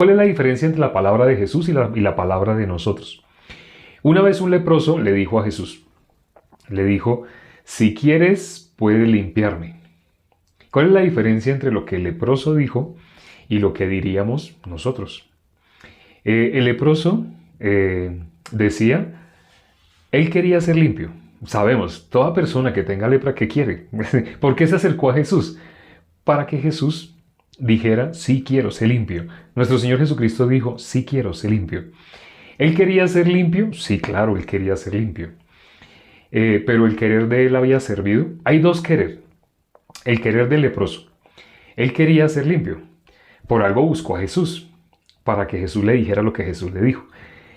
¿Cuál es la diferencia entre la palabra de Jesús y la palabra de nosotros? Una vez un leproso le dijo a Jesús, le dijo, si quieres, puedes limpiarme. ¿Cuál es la diferencia entre lo que el leproso dijo y lo que diríamos nosotros? El leproso decía, él quería ser limpio. Sabemos, toda persona que tenga lepra, ¿qué quiere? ¿Por qué se acercó a Jesús? Para que Jesús dijera, sí quiero ser limpio. Nuestro Señor Jesucristo dijo, sí quiero ser limpio. ¿Él quería ser limpio? Sí, claro, él quería ser limpio. Pero el querer de él había servido. Hay dos querer. El querer del leproso. Él quería ser limpio. Por algo buscó a Jesús, para que Jesús le dijera lo que Jesús le dijo.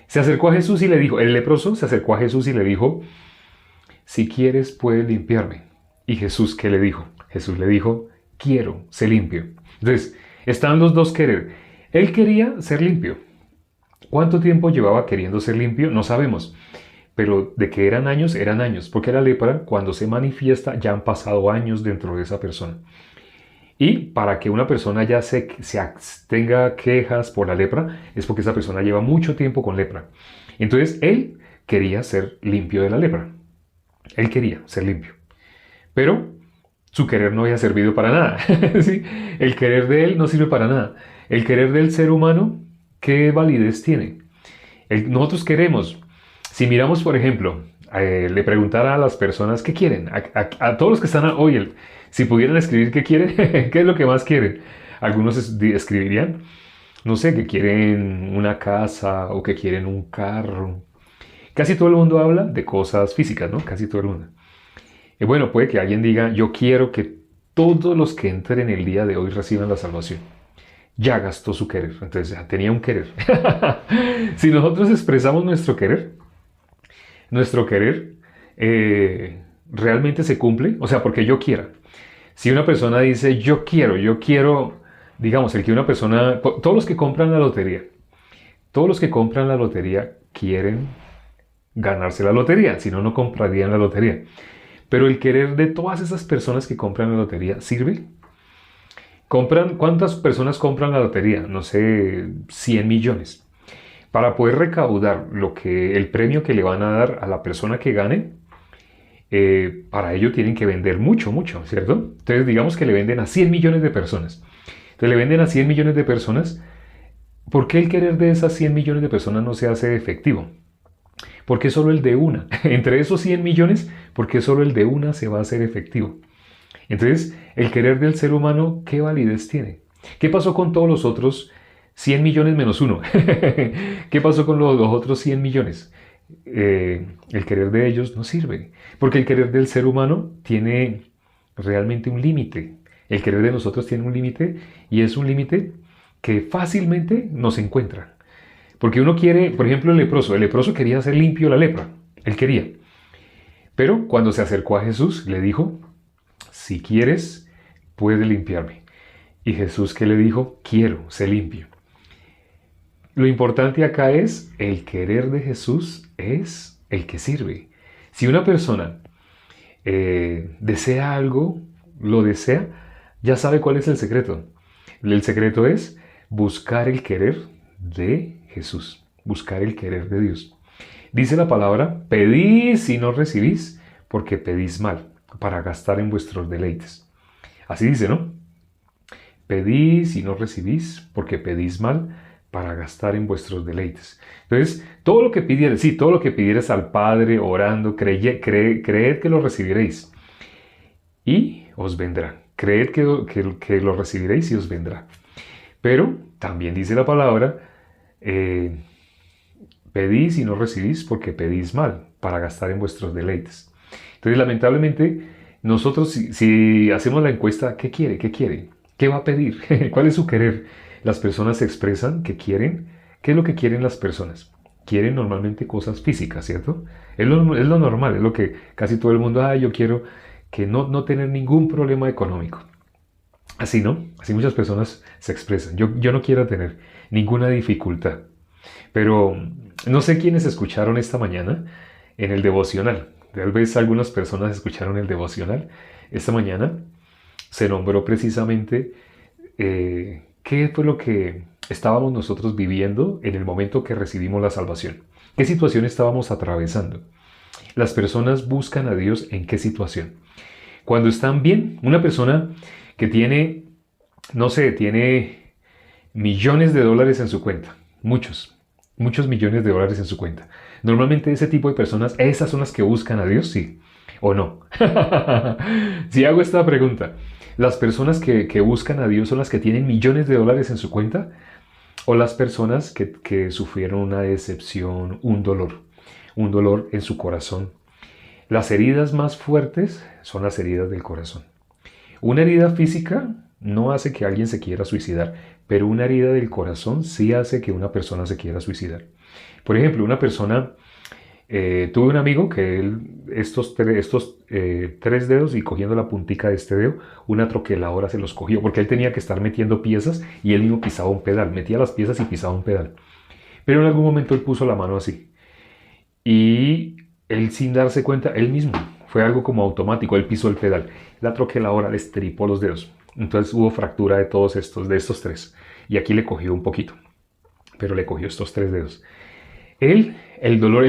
Se acercó a Jesús y le dijo, el leproso se acercó a Jesús y le dijo, si quieres puedes limpiarme. ¿Y Jesús qué le dijo? Jesús le dijo, quiero ser limpio. Entonces, están los dos querer. Él quería ser limpio. ¿Cuánto tiempo llevaba queriendo ser limpio? No sabemos. Pero de que eran años, porque la lepra, cuando se manifiesta, ya han pasado años dentro de esa persona. Y para que una persona ya tenga quejas por la lepra, es porque esa persona lleva mucho tiempo con lepra. Entonces, él quería ser limpio de la lepra. Él quería ser limpio. Pero su querer no había servido para nada. ¿Sí? El querer de él no sirve para nada. El querer del ser humano, ¿qué validez tiene? Nosotros queremos, si miramos, por ejemplo, le preguntara a las personas qué quieren, a todos los que están hoy, si pudieran escribir qué quieren, qué es lo que más quieren. Algunos escribirían, no sé, que quieren una casa o que quieren un carro. Casi todo el mundo habla de cosas físicas, ¿no? Casi todo el mundo. Y bueno, puede que alguien diga, yo quiero que todos los que entren el día de hoy reciban la salvación. Ya gastó su querer, entonces ya tenía un querer. Si nosotros expresamos nuestro querer realmente se cumple, o sea, porque yo quiera. Si una persona dice, yo quiero, digamos, el que una persona, todos los que compran la lotería quieren ganarse la lotería, si no, no comprarían la lotería. Pero el querer de todas esas personas que compran la lotería, ¿sirve? ¿Cuántas personas compran la lotería? No sé, 100 millones. Para poder recaudar el premio que le van a dar a la persona que gane, para ello tienen que vender mucho, mucho, ¿cierto? Entonces digamos que le venden a 100 millones de personas. Entonces le venden a 100 millones de personas. ¿Por qué el querer de esas 100 millones de personas no se hace efectivo? ¿Por qué solo el de una? Entre esos 100 millones, ¿por qué solo el de una se va a hacer efectivo? Entonces, el querer del ser humano, ¿qué validez tiene? ¿Qué pasó con todos los otros 100 millones menos uno? ¿Qué pasó con los otros 100 millones? El querer de ellos no sirve, porque el querer del ser humano tiene realmente un límite. El querer de nosotros tiene un límite y es un límite que fácilmente nos encuentra. Porque uno quiere, por ejemplo, el leproso quería hacer limpio la lepra, él quería. Pero cuando se acercó a Jesús, le dijo, si quieres, puedes limpiarme. Y Jesús, ¿qué le dijo? Quiero ser limpio. Lo importante acá es el querer de Jesús es el que sirve. Si una persona desea algo, lo desea, ya sabe cuál es el secreto. El secreto es buscar el querer de Jesús, buscar el querer de Dios. Dice la palabra, pedís y no recibís porque pedís mal, para gastar en vuestros deleites. Así dice, ¿no? Pedís y no recibís porque pedís mal para gastar en vuestros deleites. Entonces, todo lo que pidieres al Padre orando, creed que lo recibiréis y os vendrá. Creed que lo recibiréis y os vendrá. Pero también dice la palabra, pedís y no recibís porque pedís mal para gastar en vuestros deleites. Entonces, lamentablemente, nosotros si hacemos la encuesta, ¿qué quiere? ¿Qué quiere? ¿Qué va a pedir? ¿Cuál es su querer? Las personas se expresan que quieren. ¿Qué es lo que quieren las personas? Quieren normalmente cosas físicas, ¿cierto? Es lo normal, es lo que casi todo el mundo, yo quiero que no tener ningún problema económico. Así, ¿no? Así muchas personas se expresan. Yo no quiero tener ninguna dificultad. Pero no sé quiénes escucharon esta mañana en el devocional. Tal vez algunas personas escucharon el devocional. Esta mañana se nombró precisamente qué fue lo que estábamos nosotros viviendo en el momento que recibimos la salvación? ¿Qué situación estábamos atravesando? Las personas buscan a Dios en qué situación. Cuando están bien, una persona que tiene, no sé, tiene millones de dólares en su cuenta, muchos millones de dólares en su cuenta. Normalmente ese tipo de personas, esas son las que buscan a Dios, sí o no. Si hago esta pregunta, ¿las personas que buscan a Dios son las que tienen millones de dólares en su cuenta? ¿O las personas que sufrieron una decepción, un dolor en su corazón? Las heridas más fuertes son las heridas del corazón. Una herida física no hace que alguien se quiera suicidar, pero una herida del corazón sí hace que una persona se quiera suicidar. Por ejemplo, una persona, tuve un amigo que él, tres dedos y cogiendo la puntica de este dedo, una troqueladora se los cogió, porque él tenía que estar metiendo piezas y él mismo pisaba un pedal, metía las piezas y pisaba un pedal. Pero en algún momento él puso la mano así. Y él sin darse cuenta, él mismo, fue algo como automático, él pisó el pedal. La troqueladora le estripó los dedos. Entonces hubo fractura de todos estos, de estos tres. Y aquí le cogió un poquito, pero le cogió estos tres dedos. Él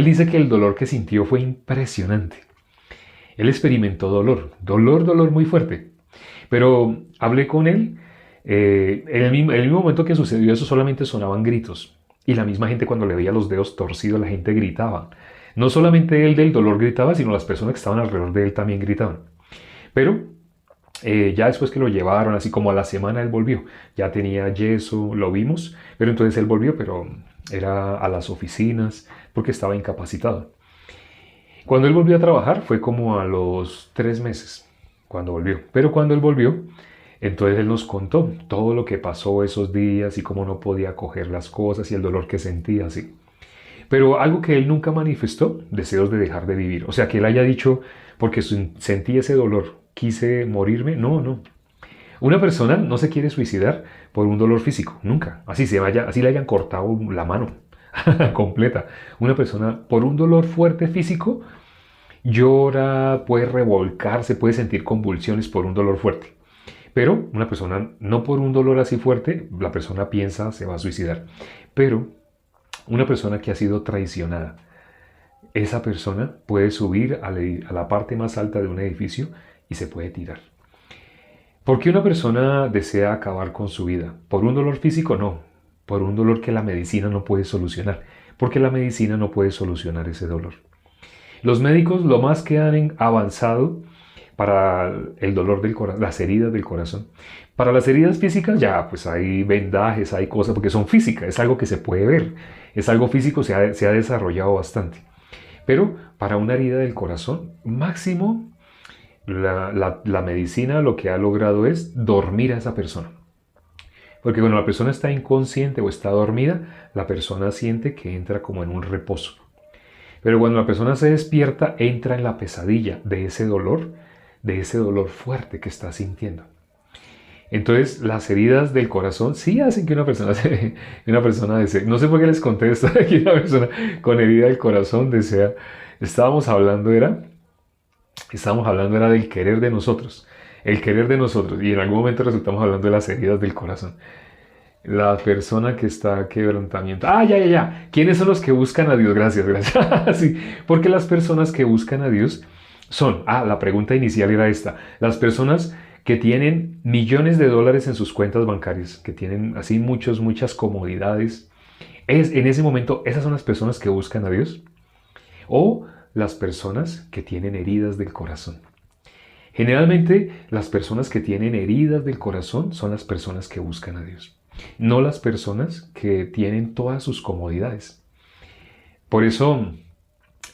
dice que el dolor que sintió fue impresionante. Él experimentó dolor muy fuerte. Pero hablé con él, en el mismo momento que sucedió eso solamente sonaban gritos. Y la misma gente cuando le veía los dedos torcidos, la gente gritaba. No solamente él del dolor gritaba, sino las personas que estaban alrededor de él también gritaban. Pero ya después que lo llevaron, así como a la semana él volvió. Ya tenía yeso, lo vimos, pero entonces él volvió, pero era a las oficinas porque estaba incapacitado. Cuando él volvió a trabajar fue como a los 3 meses, cuando volvió. Pero cuando él volvió, entonces él nos contó todo lo que pasó esos días y cómo no podía coger las cosas y el dolor que sentía, así. Pero algo que él nunca manifestó, deseos de dejar de vivir. O sea, que él haya dicho, porque sentí ese dolor, quise morirme. No, no. Una persona no se quiere suicidar por un dolor físico, nunca. Así le hayan cortado la mano completa. Una persona por un dolor fuerte físico llora, puede revolcarse, puede sentir convulsiones por un dolor fuerte. Pero una persona, no por un dolor así fuerte, la persona piensa se va a suicidar. Pero una persona que ha sido traicionada, esa persona puede subir a la parte más alta de un edificio y se puede tirar. ¿Por qué una persona desea acabar con su vida? ¿Por un dolor físico? No. Por un dolor que la medicina no puede solucionar. Porque la medicina no puede solucionar ese dolor. Los médicos lo más que han avanzado para el dolor del corazón, las heridas del corazón. Para las heridas físicas ya pues hay vendajes, hay cosas porque son físicas, es algo que se puede ver, es algo físico, se ha desarrollado bastante. Pero para una herida del corazón, máximo la medicina lo que ha logrado es dormir a esa persona. Porque cuando la persona está inconsciente o está dormida, la persona siente que entra como en un reposo. Pero cuando la persona se despierta, entra en la pesadilla de ese dolor fuerte que está sintiendo. Entonces, las heridas del corazón sí hacen que una persona desee. No sé por qué les conté esto, que una persona con herida del corazón desea. Estábamos hablando era del querer de nosotros. El querer de nosotros. Y en algún momento resultamos hablando de las heridas del corazón. La persona que está quebrantamiento. Ya. ¿Quiénes son los que buscan a Dios? Gracias. Sí, porque las personas que buscan a Dios son, la pregunta inicial era esta, las personas que tienen millones de dólares en sus cuentas bancarias, que tienen así muchas comodidades. En ese momento, esas son las personas que buscan a Dios. O las personas que tienen heridas del corazón. Generalmente, las personas que tienen heridas del corazón son las personas que buscan a Dios. No las personas que tienen todas sus comodidades. Por eso,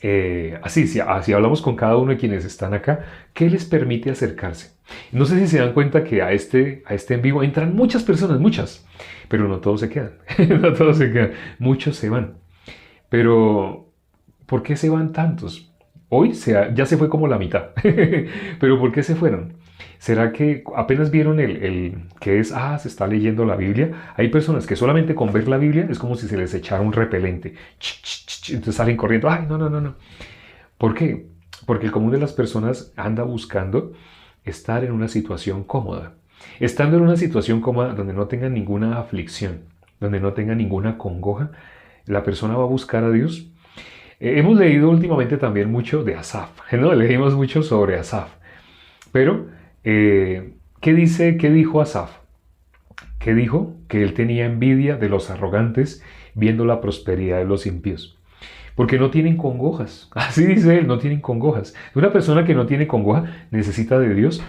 si hablamos con cada uno de quienes están acá, ¿qué les permite acercarse? No sé si se dan cuenta que a este en vivo entran muchas personas, muchas, pero no todos se quedan. No todos se quedan, muchos se van. Pero, ¿por qué se van tantos? Hoy ya se fue como la mitad, pero ¿por qué se fueron? ¿Será que apenas vieron el que es, se está leyendo la Biblia? Hay personas que solamente con ver la Biblia es como si se les echara un repelente. Entonces salen corriendo. No. ¿Por qué? Porque el común de las personas anda buscando estar en una situación cómoda. Estando en una situación cómoda donde no tengan ninguna aflicción. donde no tenga ninguna congoja, la persona va a buscar a Dios. Hemos leído últimamente también mucho de Asaf, ¿no? Leímos mucho sobre Asaf. Pero, ¿qué dijo Asaf? ¿Qué dijo? Que él tenía envidia de los arrogantes viendo la prosperidad de los impíos. Porque no tienen congojas. Así dice él, no tienen congojas. Una persona que no tiene congoja necesita de Dios.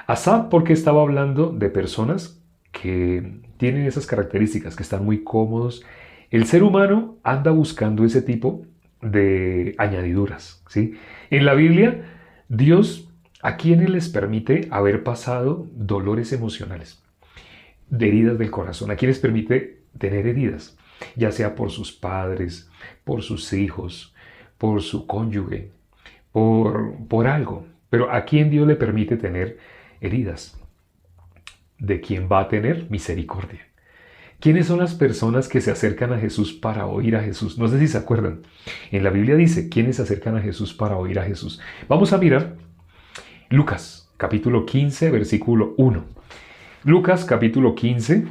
Asaf, porque estaba hablando de personas que tienen esas características, que están muy cómodos. El ser humano anda buscando ese tipo de añadiduras, ¿sí? En la Biblia, Dios a quienes les permite haber pasado dolores emocionales, de heridas del corazón, a quienes permite tener heridas, ya sea por sus padres, por sus hijos, por su cónyuge, por algo. Pero a quien Dios le permite tener heridas, de quien va a tener misericordia. ¿Quiénes son las personas que se acercan a Jesús para oír a Jesús? No sé si se acuerdan. En la Biblia dice, ¿quiénes se acercan a Jesús para oír a Jesús? Vamos a mirar Lucas, capítulo 15, versículo 1. Lucas, capítulo 15,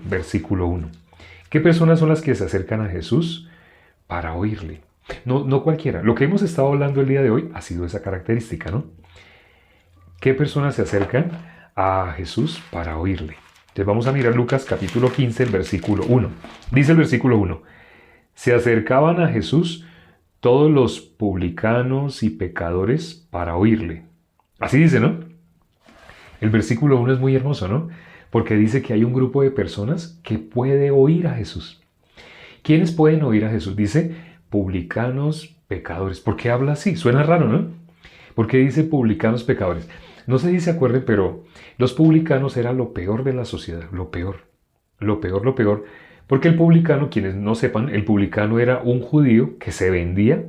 versículo 1. ¿Qué personas son las que se acercan a Jesús para oírle? No cualquiera. Lo que hemos estado hablando el día de hoy ha sido esa característica, ¿no? ¿Qué personas se acercan a Jesús para oírle? Entonces vamos a mirar Lucas capítulo 15, el versículo 1. Dice el versículo 1. Se acercaban a Jesús todos los publicanos y pecadores para oírle. Así dice, ¿no? El versículo 1 es muy hermoso, ¿no? Porque dice que hay un grupo de personas que puede oír a Jesús. ¿Quiénes pueden oír a Jesús? Dice publicanos, pecadores. ¿Por qué habla así? Suena raro, ¿no? ¿Por qué dice publicanos, pecadores? No sé si se acuerden, pero los publicanos eran lo peor de la sociedad, lo peor, lo peor, lo peor. Porque el publicano, quienes no sepan, el publicano era un judío que se vendía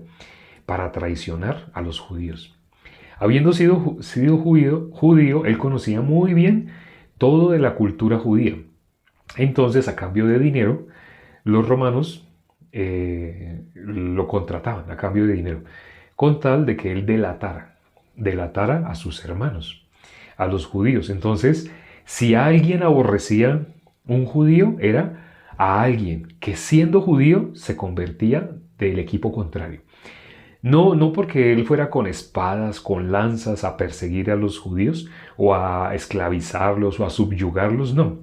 para traicionar a los judíos. Habiendo sido judío, él conocía muy bien todo de la cultura judía. Entonces, a cambio de dinero, los romanos lo contrataban a cambio de dinero, con tal de que él delatara a sus hermanos, a los judíos. Entonces, si alguien aborrecía un judío, era a alguien que siendo judío se convertía del equipo contrario. No porque él fuera con espadas, con lanzas a perseguir a los judíos o a esclavizarlos o a subyugarlos, no,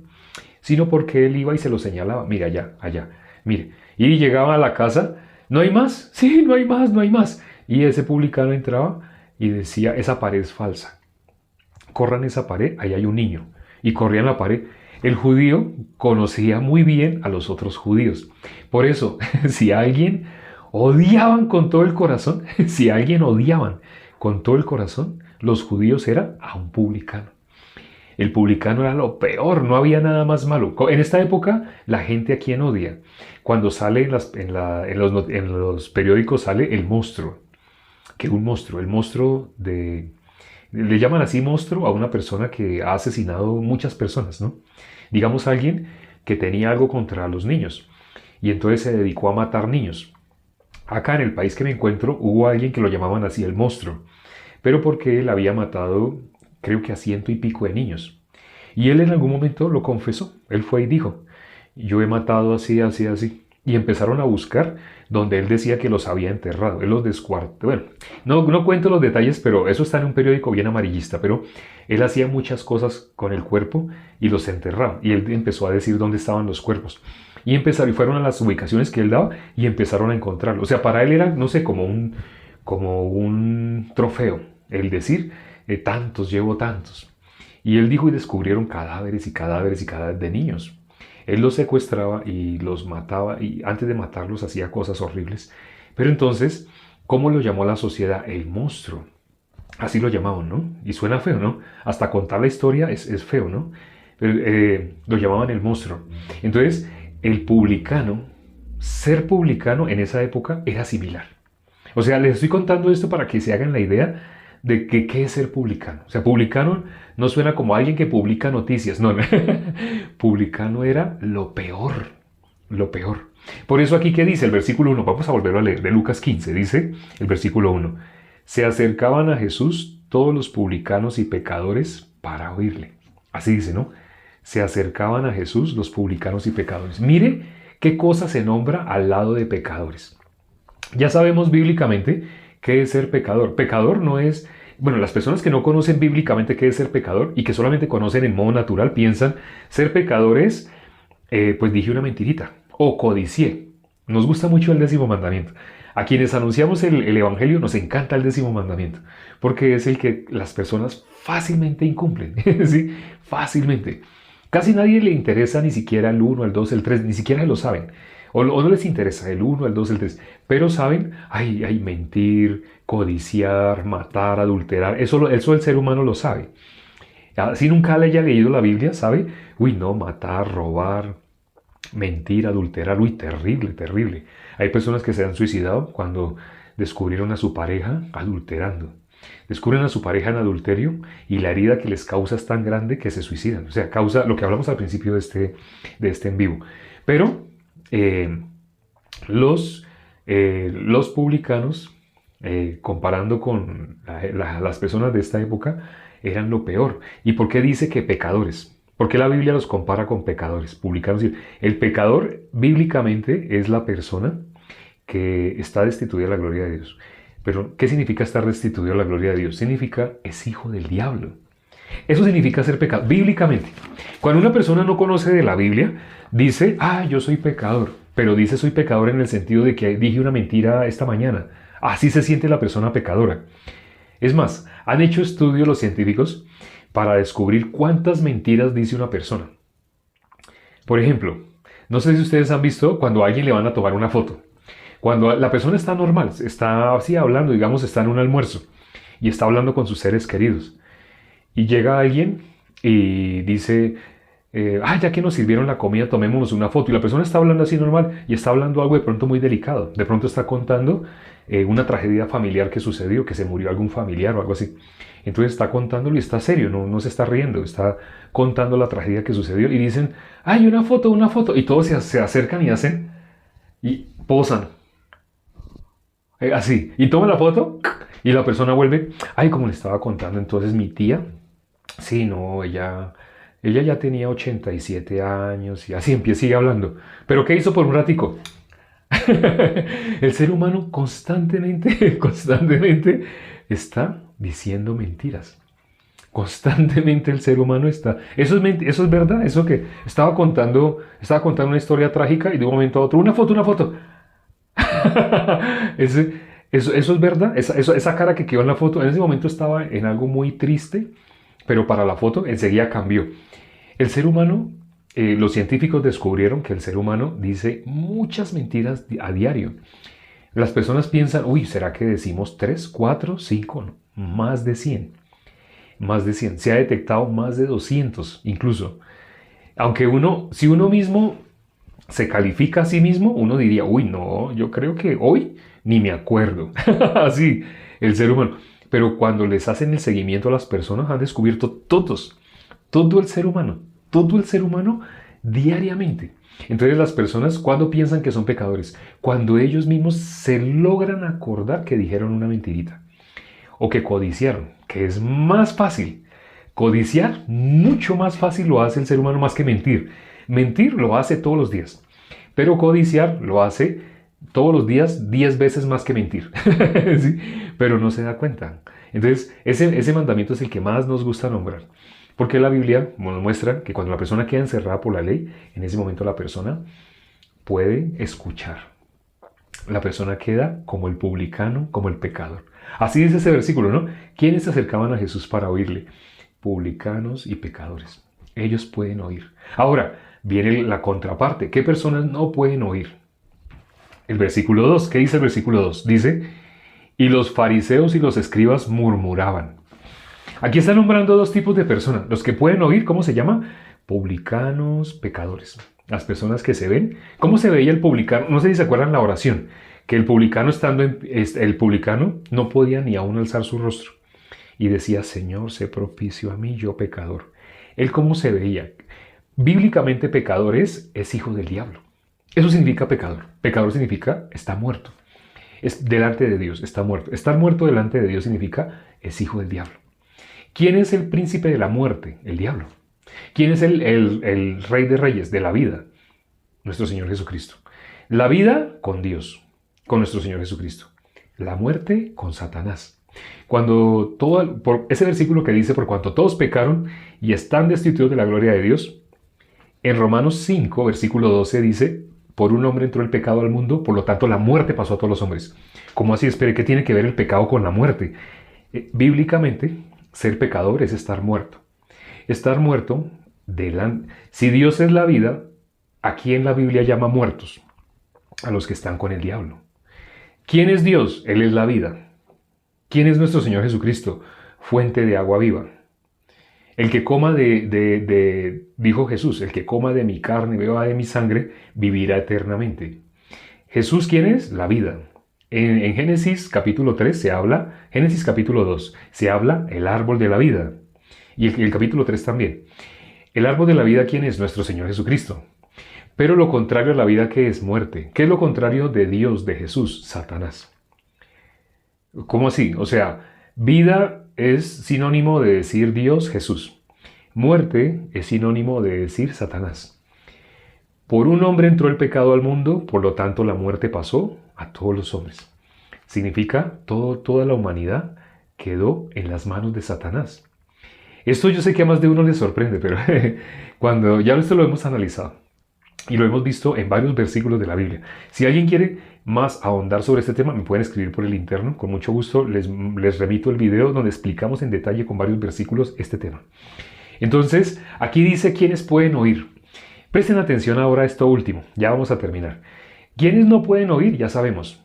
sino porque él iba y se lo señalaba, mira allá, mire, y llegaba a la casa, ¿no hay más? Sí, no hay más, no hay más. Y ese publicano entraba y decía, esa pared es falsa, corran esa pared, ahí hay un niño, y corrían la pared. El judío conocía muy bien a los otros judíos. Por eso, si alguien odiaban con todo el corazón, si alguien odiaban con todo el corazón, los judíos eran a un publicano. El publicano era lo peor, no había nada más malo. En esta época, la gente a quien odia. Cuando sale en los periódicos sale el monstruo. ¿Qué un monstruo? El monstruo de... Le llaman así monstruo a una persona que ha asesinado muchas personas, ¿no? Digamos alguien que tenía algo contra los niños y entonces se dedicó a matar niños. Acá en el país que me encuentro hubo alguien que lo llamaban así el monstruo, pero porque él había matado creo que a 100 y pico de niños. Y él en algún momento lo confesó, él fue y dijo, yo he matado así, así, así. Y empezaron a buscar donde él decía que los había enterrado. Él los descuartizó. Bueno, no cuento los detalles, pero eso está en un periódico bien amarillista. Pero él hacía muchas cosas con el cuerpo y los enterraba. Y él empezó a decir dónde estaban los cuerpos. Y fueron a las ubicaciones que él daba y empezaron a encontrarlo. O sea, para él era, no sé, como un trofeo. El decir, tantos, llevo tantos. Y él dijo y descubrieron cadáveres y cadáveres y cadáveres de niños. Él los secuestraba y los mataba y antes de matarlos hacía cosas horribles. Pero entonces, ¿cómo lo llamó la sociedad? El monstruo. Así lo llamaban, ¿no? Y suena feo, ¿no? Hasta contar la historia es feo, ¿no? Pero, lo llamaban el monstruo. Entonces, el publicano, ser publicano en esa época era similar. O sea, les estoy contando esto para que se hagan la idea de que qué es ser publicano. O sea, publicano no suena como alguien que publica noticias, no. Publicano era lo peor, lo peor. Por eso aquí, ¿qué dice el versículo 1? Vamos a volverlo a leer, de Lucas 15, dice el versículo 1. Se acercaban a Jesús todos los publicanos y pecadores para oírle. Así dice, ¿no? se acercaban a Jesús los publicanos y pecadores. Mire qué cosa se nombra al lado de pecadores. Ya sabemos bíblicamente qué es ser pecador. Pecador no es... Bueno, las personas que no conocen bíblicamente qué es ser pecador y que solamente conocen en modo natural piensan ser pecador es, pues dije una mentirita o codicié. Nos gusta mucho el 10º mandamiento. A quienes anunciamos el Evangelio nos encanta el 10º mandamiento porque es el que las personas fácilmente incumplen. ¿Sí? Fácilmente. Casi nadie le interesa ni siquiera el 1, el 2, el 3, ni siquiera lo saben. O no les interesa el 1, el 2, el 3. Pero saben, ay, mentir, codiciar, matar, adulterar. Eso el ser humano lo sabe. Si nunca le haya leído la Biblia, sabe, uy, no, matar, robar, mentir, adulterar, uy, terrible, terrible. Hay personas que se han suicidado cuando descubrieron a su pareja adulterando. Descubren a su pareja en adulterio y la herida que les causa es tan grande que se suicidan. O sea, causa lo que hablamos al principio de este en vivo. Pero los publicanos, comparando con las personas de esta época, eran lo peor. ¿Y por qué dice que pecadores? ¿Por qué la Biblia los compara con pecadores? Publicanos. El pecador bíblicamente es la persona que está destituida de la gloria de Dios. Pero, ¿qué significa estar destituido de la gloria de Dios? Significa es hijo del diablo. Eso significa ser pecador, bíblicamente. Cuando una persona no conoce de la Biblia, dice, yo soy pecador. Pero dice soy pecador en el sentido de que dije una mentira esta mañana. Así se siente la persona pecadora. Es más, han hecho estudios los científicos para descubrir cuántas mentiras dice una persona. Por ejemplo, no sé si ustedes han visto cuando a alguien le van a tomar una foto. Cuando la persona está normal, está así hablando, digamos, está en un almuerzo y está hablando con sus seres queridos. Y llega alguien y dice, ya que nos sirvieron la comida, tomémonos una foto. Y la persona está hablando así normal y está hablando algo de pronto muy delicado. De pronto está contando una tragedia familiar que sucedió, que se murió algún familiar o algo así. Entonces está contándolo y está serio, no se está riendo, está contando la tragedia que sucedió. Y dicen, una foto, una foto. Y todos se acercan y hacen, y posan. Así, y toma la foto y la persona vuelve, como le estaba contando entonces mi tía, sí, no, ella ya tenía 87 años y así sigue hablando. ¿Pero qué hizo por un ratico? El ser humano constantemente está diciendo mentiras. Constantemente el ser humano está... Eso es verdad, eso que estaba contando una historia trágica y de un momento a otro, una foto. Eso es verdad, esa cara que quedó en la foto, en ese momento estaba en algo muy triste, pero para la foto enseguida cambió. El ser humano, los científicos descubrieron que el ser humano dice muchas mentiras a diario. Las personas piensan, ¿será que decimos 3, 4, 5? No, más de 100. Más de 100. Se ha detectado más de 200 incluso. Aunque si uno mismo se califica a sí mismo, uno diría, no, yo creo que hoy ni me acuerdo. Así, el ser humano. Pero cuando les hacen el seguimiento a las personas, han descubierto todo el ser humano diariamente. Entonces las personas, ¿cuándo piensan que son pecadores? Cuando ellos mismos se logran acordar que dijeron una mentirita o que codiciaron, que es más fácil. Codiciar, mucho más fácil lo hace el ser humano más que mentir. Mentir lo hace todos los días, pero codiciar lo hace todos los días 10 veces más que mentir. ¿Sí? Pero no se da cuenta. Entonces, ese mandamiento es el que más nos gusta nombrar. Porque la Biblia nos muestra que cuando la persona queda encerrada por la ley, en ese momento la persona puede escuchar. La persona queda como el publicano, como el pecador. Así dice ese versículo, ¿no? ¿Quiénes se acercaban a Jesús para oírle? Publicanos y pecadores. Ellos pueden oír. Ahora, viene la contraparte. ¿Qué personas no pueden oír? El versículo 2. ¿Qué dice el versículo 2? Dice, y los fariseos y los escribas murmuraban. Aquí está nombrando dos tipos de personas. Los que pueden oír, ¿cómo se llama? Publicanos, pecadores. Las personas que se ven. ¿Cómo se veía el publicano? No sé si se acuerdan la oración. Que el publicano el publicano no podía ni aún alzar su rostro. Y decía, Señor, sé propicio a mí, yo pecador. Él cómo se veía. Bíblicamente pecador es hijo del diablo. Eso significa pecador. Pecador significa está muerto. Es delante de Dios, está muerto. Estar muerto delante de Dios significa es hijo del diablo. ¿Quién es el príncipe de la muerte? El diablo. ¿Quién es el Rey de Reyes de la vida? Nuestro Señor Jesucristo. La vida con Dios, con nuestro Señor Jesucristo. La muerte con Satanás. Por ese versículo que dice, por cuanto todos pecaron y están destituidos de la gloria de Dios, en Romanos 5, versículo 12 dice, por un hombre entró el pecado al mundo, por lo tanto la muerte pasó a todos los hombres. ¿Cómo así? Espere, ¿qué tiene que ver el pecado con la muerte? Bíblicamente, ser pecador es estar muerto. Estar muerto, si Dios es la vida, ¿a quién la Biblia llama muertos? A los que están con el diablo. ¿Quién es Dios? Él es la vida. ¿Quién es nuestro Señor Jesucristo? Fuente de agua viva. El que coma dijo Jesús, el que coma de mi carne y beba de mi sangre, vivirá eternamente. ¿Jesús quién es? La vida. En Génesis capítulo 3 se habla, Génesis capítulo 2, se habla el árbol de la vida. Y el capítulo 3 también. El árbol de la vida, ¿quién es? Nuestro Señor Jesucristo. Pero lo contrario a la vida, ¿qué es? Muerte. ¿Qué es lo contrario de Dios, de Jesús? Satanás. ¿Cómo así? O sea, vida es sinónimo de decir Dios, Jesús. Muerte es sinónimo de decir Satanás. Por un hombre entró el pecado al mundo, por lo tanto la muerte pasó a todos los hombres. Significa toda la humanidad quedó en las manos de Satanás. Esto yo sé que a más de uno le sorprende, pero cuando ya esto lo hemos analizado y lo hemos visto en varios versículos de la Biblia. Si alguien quiere más ahondar sobre este tema, me pueden escribir por el interno. Con mucho gusto les remito el video donde explicamos en detalle con varios versículos este tema. Entonces, aquí dice quiénes pueden oír. Presten atención ahora a esto último, ya vamos a terminar. ¿Quiénes no pueden oír? Ya sabemos.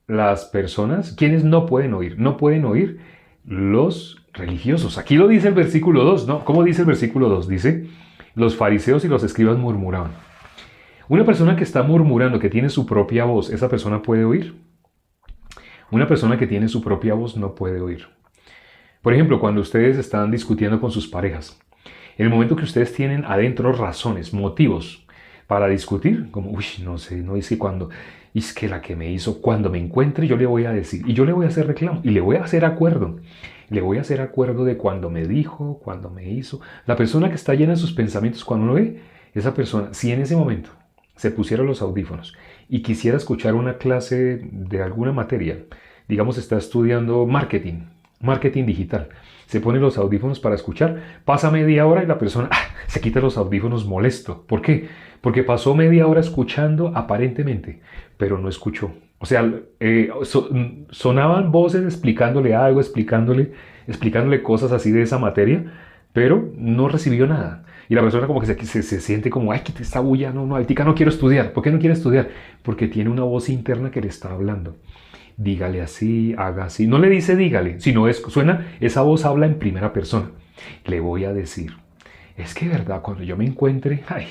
Las personas, ¿quiénes no pueden oír? No pueden oír los religiosos. Aquí lo dice el versículo 2, ¿no? ¿Cómo dice el versículo 2? Dice, los fariseos y los escribas murmuraban. Una persona que está murmurando, que tiene su propia voz, ¿esa persona puede oír? Una persona que tiene su propia voz no puede oír. Por ejemplo, cuando ustedes están discutiendo con sus parejas, en el momento que ustedes tienen adentro razones, motivos para discutir, como, uy, no sé, no es que cuando, es que la que me hizo, cuando me encuentre yo le voy a decir, y yo le voy a hacer reclamo, y le voy a hacer acuerdo. Le voy a hacer acuerdo de cuando me dijo, cuando me hizo. La persona que está llena de sus pensamientos, cuando uno ve, esa persona, si en ese momento se pusiera los audífonos y quisiera escuchar una clase de alguna materia, digamos está estudiando marketing digital, se pone los audífonos para escuchar, pasa media hora y la persona se quita los audífonos molesto. ¿Por qué? Porque pasó media hora escuchando aparentemente, pero no escuchó. O sea, sonaban voces explicándole algo, explicándole cosas así de esa materia, pero no recibió nada. Y la persona como que se siente como, ay, que esta bulla, no, ahorita no quiero estudiar. ¿Por qué no quiere estudiar? Porque tiene una voz interna que le está hablando. Dígale así, haga así. No le dice dígale, sino esa voz habla en primera persona. Le voy a decir, es que verdad, cuando yo me encuentre, ay,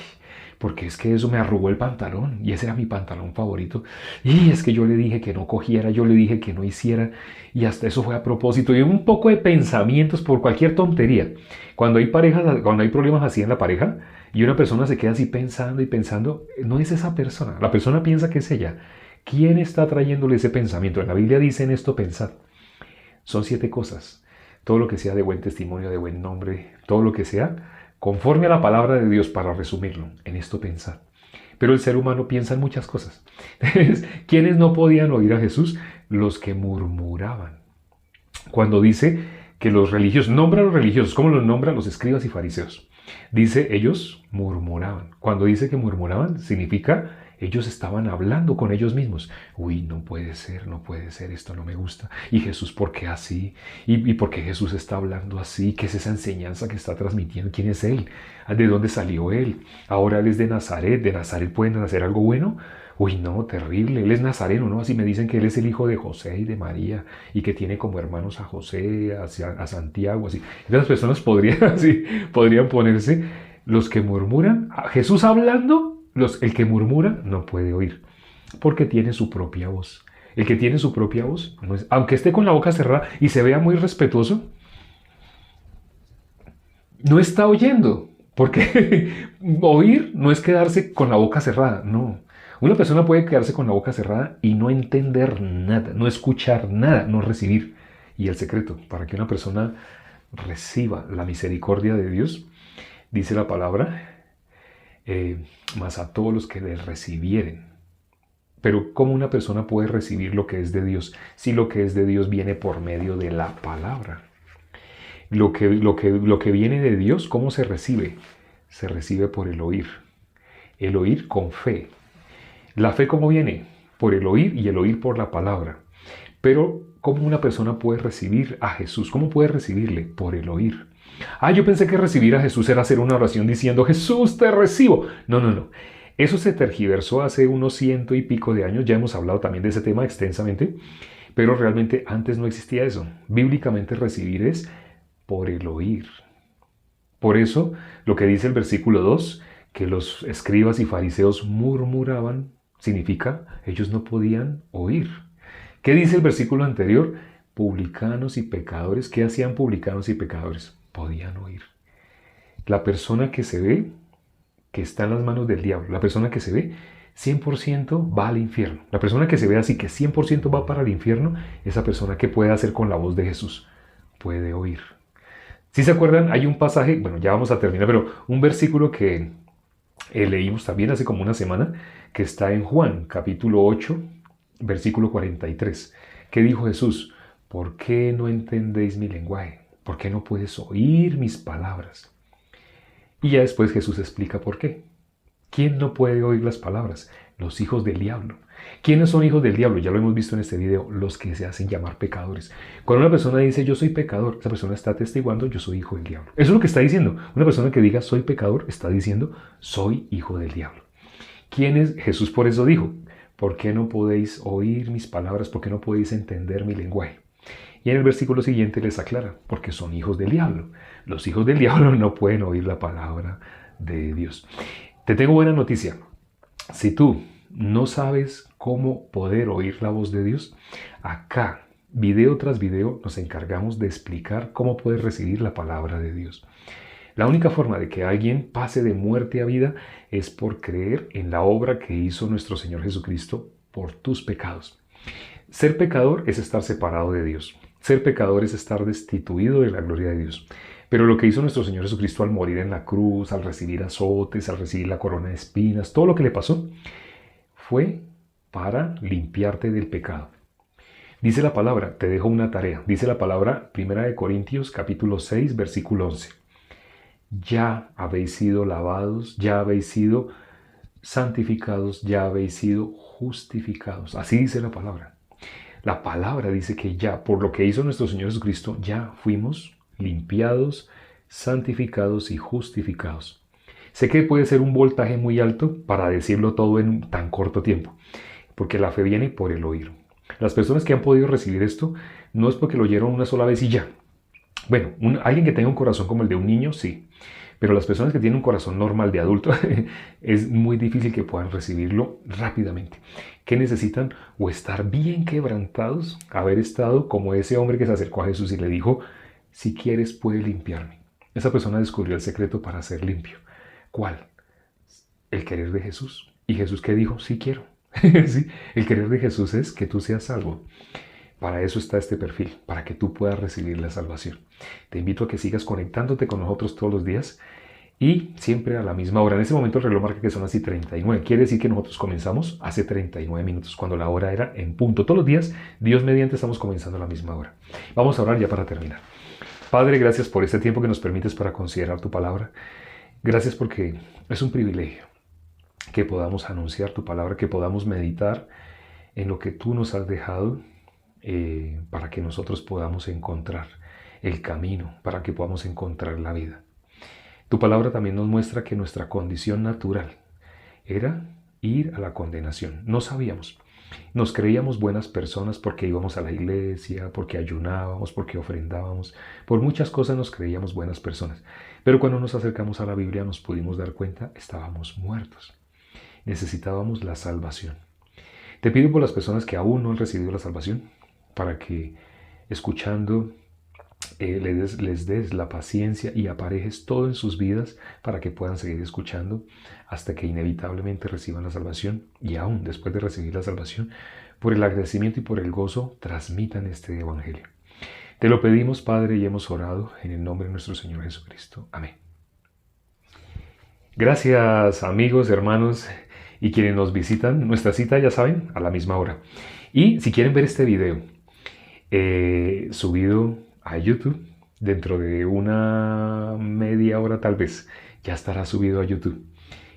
porque es que eso me arrugó el pantalón y ese era mi pantalón favorito. Y es que yo le dije que no cogiera, yo le dije que no hiciera y hasta eso fue a propósito. Y un poco de pensamientos por cualquier tontería. Cuando hay problemas así en la pareja y una persona se queda así pensando y pensando, no es esa persona. La persona piensa que es ella. ¿Quién está trayéndole ese pensamiento? En la Biblia dice en esto pensad. Son 7 cosas. Todo lo que sea de buen testimonio, de buen nombre, todo lo que sea, conforme a la palabra de Dios, para resumirlo, en esto pensad. Pero el ser humano piensa en muchas cosas. ¿Quiénes no podían oír a Jesús? Los que murmuraban. Cuando dice que los religiosos, nombra a los religiosos, ¿cómo los nombran los escribas y fariseos? Dice, ellos murmuraban. Cuando dice que murmuraban, significa ellos estaban hablando con ellos mismos. Uy, no puede ser, esto no me gusta. ¿Y Jesús por qué así? ¿Y por qué Jesús está hablando así? ¿Qué es esa enseñanza que está transmitiendo? ¿Quién es Él? ¿De dónde salió Él? Ahora Él es de Nazaret. ¿De Nazaret pueden hacer algo bueno? Uy, no, terrible. Él es nazareno, ¿no? Así me dicen que Él es el hijo de José y de María y que tiene como hermanos a José, a Santiago, así. Las personas podrían ponerse los que murmuran. Jesús hablando. El que murmura no puede oír, porque tiene su propia voz. El que tiene su propia voz, aunque esté con la boca cerrada y se vea muy respetuoso, no está oyendo, porque oír no es quedarse con la boca cerrada, no. Una persona puede quedarse con la boca cerrada y no entender nada, no escuchar nada, no recibir. Y el secreto para que una persona reciba la misericordia de Dios Dice la palabra, mas a todos los que le recibieren. Pero ¿cómo una persona puede recibir lo que es de Dios si lo que es de Dios viene por medio de la palabra? Lo que viene de Dios, ¿cómo se recibe? Se recibe por el oír. El oír con fe. ¿La fe cómo viene? Por el oír y el oír por la palabra. Pero ¿cómo una persona puede recibir a Jesús? ¿Cómo puede recibirle? Por el oír. Yo pensé que recibir a Jesús era hacer una oración diciendo, Jesús, te recibo. No, no, no. Eso se tergiversó hace unos 100 y pico de años. Ya hemos hablado también de ese tema extensamente. Pero realmente antes no existía eso. Bíblicamente recibir es por el oír. Por eso, lo que dice el versículo 2, que los escribas y fariseos murmuraban, significa ellos no podían oír. ¿Qué dice el versículo anterior? Publicanos y pecadores. ¿Qué hacían publicanos y pecadores? Podían oír. La persona que se ve, que está en las manos del diablo, la persona que se ve, 100% va al infierno. La persona que se ve así, que 100% va para el infierno, esa persona que puede hacer con la voz de Jesús, puede oír. Si se acuerdan, hay un pasaje, bueno, ya vamos a terminar, pero un versículo que leímos también hace como una semana, que está en Juan, capítulo 8, versículo 43, que dijo Jesús, ¿por qué no entendéis mi lenguaje? ¿Por qué no puedes oír mis palabras? Y ya después Jesús explica por qué. ¿Quién no puede oír las palabras? Los hijos del diablo. ¿Quiénes son hijos del diablo? Ya lo hemos visto en este video, los que se hacen llamar pecadores. Cuando una persona dice yo soy pecador, esa persona está atestiguando yo soy hijo del diablo. Eso es lo que está diciendo. Una persona que diga soy pecador está diciendo soy hijo del diablo. ¿Quién es? Jesús por eso dijo, ¿por qué no podéis oír mis palabras? ¿Por qué no podéis entender mi lenguaje? Y en el versículo siguiente les aclara, porque son hijos del diablo. Los hijos del diablo no pueden oír la palabra de Dios. Te tengo buena noticia. Si tú no sabes cómo poder oír la voz de Dios, acá, video tras video, nos encargamos de explicar cómo puedes recibir la palabra de Dios. La única forma de que alguien pase de muerte a vida es por creer en la obra que hizo nuestro Señor Jesucristo por tus pecados. Ser pecador es estar separado de Dios. Ser pecador es estar destituido de la gloria de Dios. Pero lo que hizo nuestro Señor Jesucristo al morir en la cruz, al recibir azotes, al recibir la corona de espinas, todo lo que le pasó, fue para limpiarte del pecado. Dice la palabra, te dejo una tarea, dice la palabra 1 Corintios capítulo 6, versículo 11. Ya habéis sido lavados, ya habéis sido santificados, ya habéis sido justificados. Así dice la palabra. La palabra dice que ya, por lo que hizo nuestro Señor Jesucristo, ya fuimos limpiados, santificados y justificados. Sé que puede ser un voltaje muy alto para decirlo todo en tan corto tiempo, porque la fe viene por el oír. Las personas que han podido recibir esto no es porque lo oyeron una sola vez y ya. Bueno, alguien que tenga un corazón como el de un niño, sí. Pero las personas que tienen un corazón normal de adulto es muy difícil que puedan recibirlo rápidamente. ¿Qué necesitan? O estar bien quebrantados, haber estado como ese hombre que se acercó a Jesús y le dijo, si quieres puedes limpiarme. Esa persona descubrió el secreto para ser limpio. ¿Cuál? El querer de Jesús. ¿Y Jesús qué dijo? Sí quiero. Sí, el querer de Jesús es que tú seas salvo. Para eso está este perfil, para que tú puedas recibir la salvación. Te invito a que sigas conectándote con nosotros todos los días y siempre a la misma hora. En este momento el reloj marca que son así 39. Quiere decir que nosotros comenzamos hace 39 minutos, cuando la hora era en punto. Todos los días, Dios mediante, estamos comenzando a la misma hora. Vamos a orar ya para terminar. Padre, gracias por este tiempo que nos permites para considerar tu palabra. Gracias porque es un privilegio que podamos anunciar tu palabra, que podamos meditar en lo que tú nos has dejado para que nosotros podamos encontrar el camino, para que podamos encontrar la vida. Tu palabra también nos muestra que nuestra condición natural era ir a la condenación. No sabíamos. Nos creíamos buenas personas porque íbamos a la iglesia, porque ayunábamos, porque ofrendábamos. Por muchas cosas nos creíamos buenas personas. Pero cuando nos acercamos a la Biblia nos pudimos dar cuenta, estábamos muertos. Necesitábamos la salvación. Te pido por las personas que aún no han recibido la salvación, para que escuchando les des la paciencia y aparejes todo en sus vidas para que puedan seguir escuchando hasta que inevitablemente reciban la salvación y aún después de recibir la salvación, por el agradecimiento y por el gozo, transmitan este evangelio. Te lo pedimos, Padre, y hemos orado en el nombre de nuestro Señor Jesucristo. Amén. Gracias amigos, hermanos y quienes nos visitan. Nuestra cita, ya saben, a la misma hora. Y si quieren ver este video subido a YouTube, dentro de una media hora tal vez, ya estará subido a YouTube.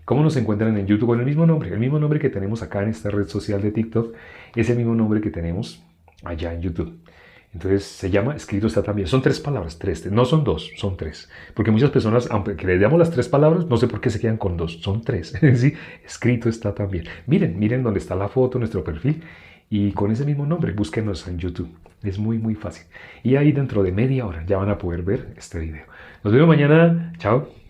¿Cómo nos encuentran en YouTube? Con el mismo nombre que tenemos acá en esta red social de TikTok, es el mismo nombre que tenemos allá en YouTube. Entonces se llama Escrito está también. Son tres palabras, no son dos, son tres. Porque muchas personas, aunque les damos las tres palabras, no sé por qué se quedan con dos, son tres. ¿Sí? Escrito está también. Miren dónde está la foto, nuestro perfil. Y con ese mismo nombre, búsquenos en YouTube. Es muy, muy fácil. Y ahí dentro de media hora ya van a poder ver este video. Nos vemos mañana. Chao.